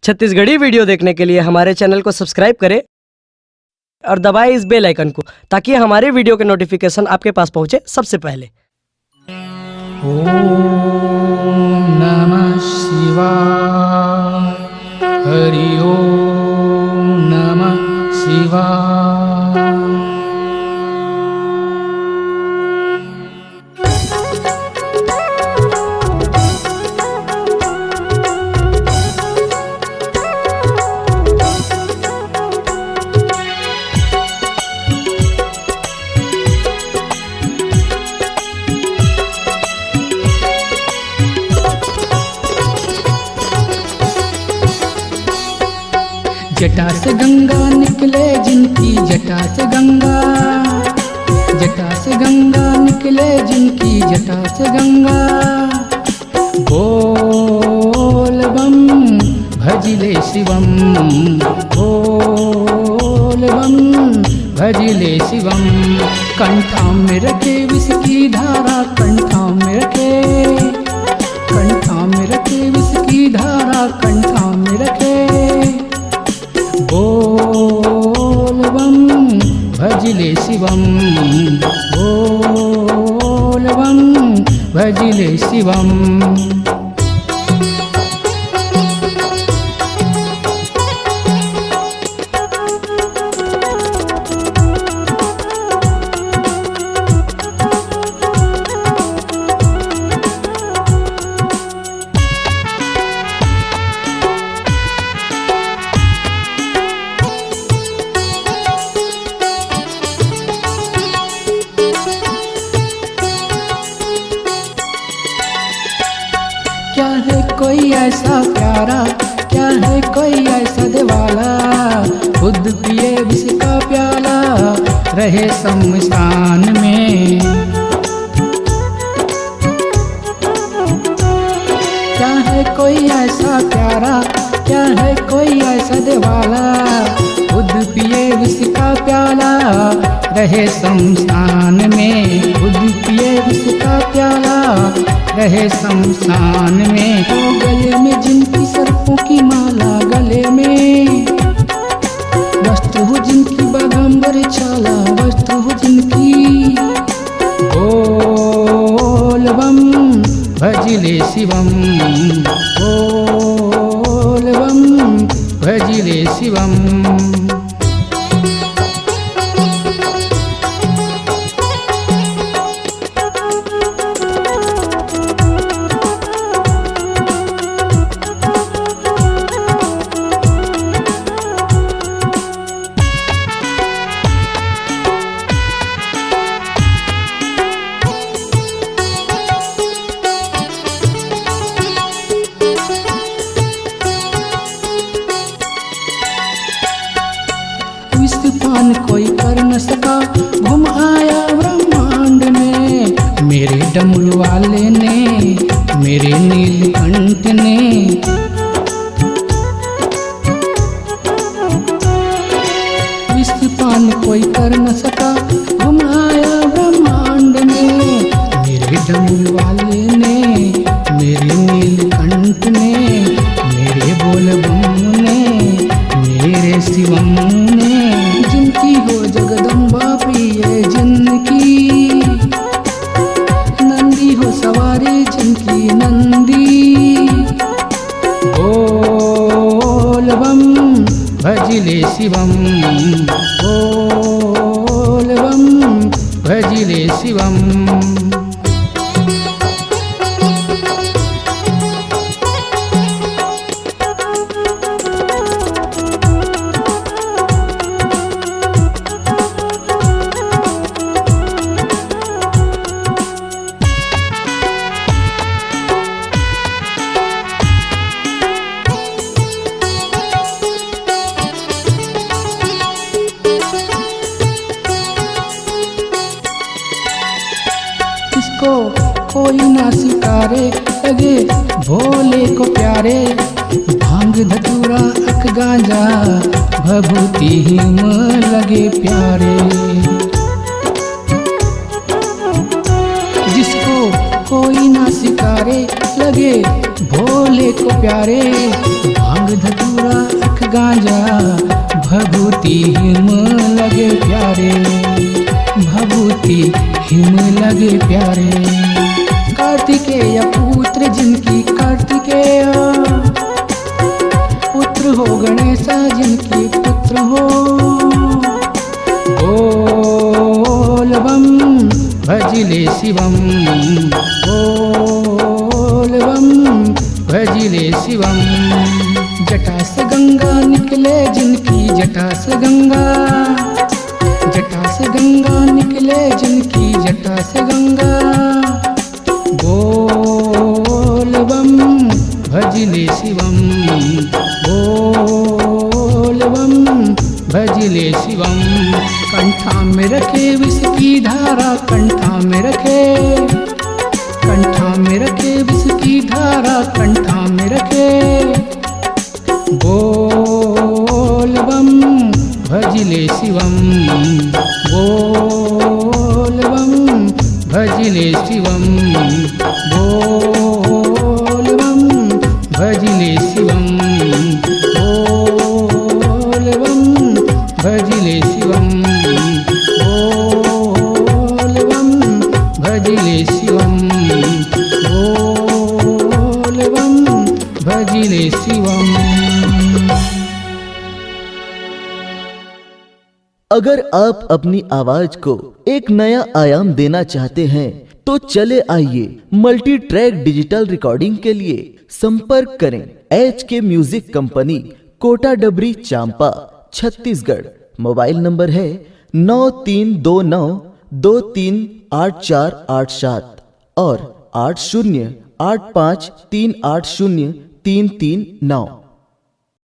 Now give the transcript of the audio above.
Chhattisgarhi video देखने के लिए हमारे चैनल को सब्सक्राइब करें और दबाएं इस बेल आइकन को, ताकि हमारे वीडियो के नोटिफिकेशन आपके पास पहुंचे सबसे पहले। ओम नमः शिवाय। हरि ओम नमः शिवाय। जटा से गंगा निकले जिनकी, जटा से गंगा, जटा से गंगा निकले जिनकी, जटा से गंगा। बोल बम भजिले शिवम, बोल बम भजिले शिवम। कंठा में रखे विष की धारा, कंठा में रखे, कंठा में रखे विष की धारा, कंठा में रखे। बोल बम भजिले शिवम, बोल बम भजिले शिवम। क्या है कोई ऐसा प्यारा, क्या है कोई ऐसा दिवाला, खुद पिए विष का प्याला, रहे शमशान में। क्या है कोई ऐसा प्यारा, क्या है कोई ऐसा दिवाला, खुद पिए विष का प्याला, रहे शमशान में। खुद पिए विष का प्याला, रहे शमशान में। तो गले में जिनकी सर्पों की माला, गले में वस्त्र हो जिनकी बागंबर छाला, वस्त्र हो जिनकी। बोल बम भजिले शिवम, बोल बम भजिले शिवम। पान कोई कर न सका, घुम आया ब्रह्मांड में। मेरे डमरू वाले ने, मेरे नीलकंठ ने। विश्व पान कोई कर न सका, घुम आया ब्रह्मांड में। मेरे डमरू वाले ने, मेरे नीलकंठ ने, मेरे बोल बम ने, मेरे शिवम ने। जिनकी हो जगदम्बा प्रिय जिनकी, नंदी हो सवारी जिनकी नंदी। बोल बम भजिले शिवम, बोल बम भजिले शिवम। इसको कोई ना सिकारे, लगे भोले को प्यारे। भांग धतूरा अख गांजा, भभूति हिम लगे प्यारे। जिसको कोई ना सिकारे, लगे भोले को प्यारे। भांग धतूरा हिम लगे प्यारे, भभूति हिम लगे प्यारे। कार्तिकेय पुत्र जिनकी कार्तिकेय, पुत्र हो गणेशा जिनकी पुत्र हो। बोल बम भजिले शिवम, बोल बम भजिले शिवम। जटा से गंगा निकले जिनकी जटा से गंगा, जटा से गंगा निकले जिनकी जटा से गंगा। बोल बम भजिले शिवम, बोल बम भजिले शिवम। कंठा में रखे विष की धारा, कंठा में रखे, कंठा में रखे विष की धारा, कंठा में रखे। बोल बम भजिले शिवम, बोल बम भजिले शिवम, बोल बम भजिले शिवम, बोल बम भजिले शिवम, बोल बम भजिले शिवम, बोल बम भजिले शिवम। अगर आप अपनी आवाज को एक नया आयाम देना चाहते हैं तो चले आइए मल्टी ट्रैक डिजिटल रिकॉर्डिंग के लिए संपर्क करें HK म्यूजिक कंपनी, कोटा डबरी, चांपा, छत्तीसगढ़। मोबाइल नंबर है 9329238487 और 8085380339।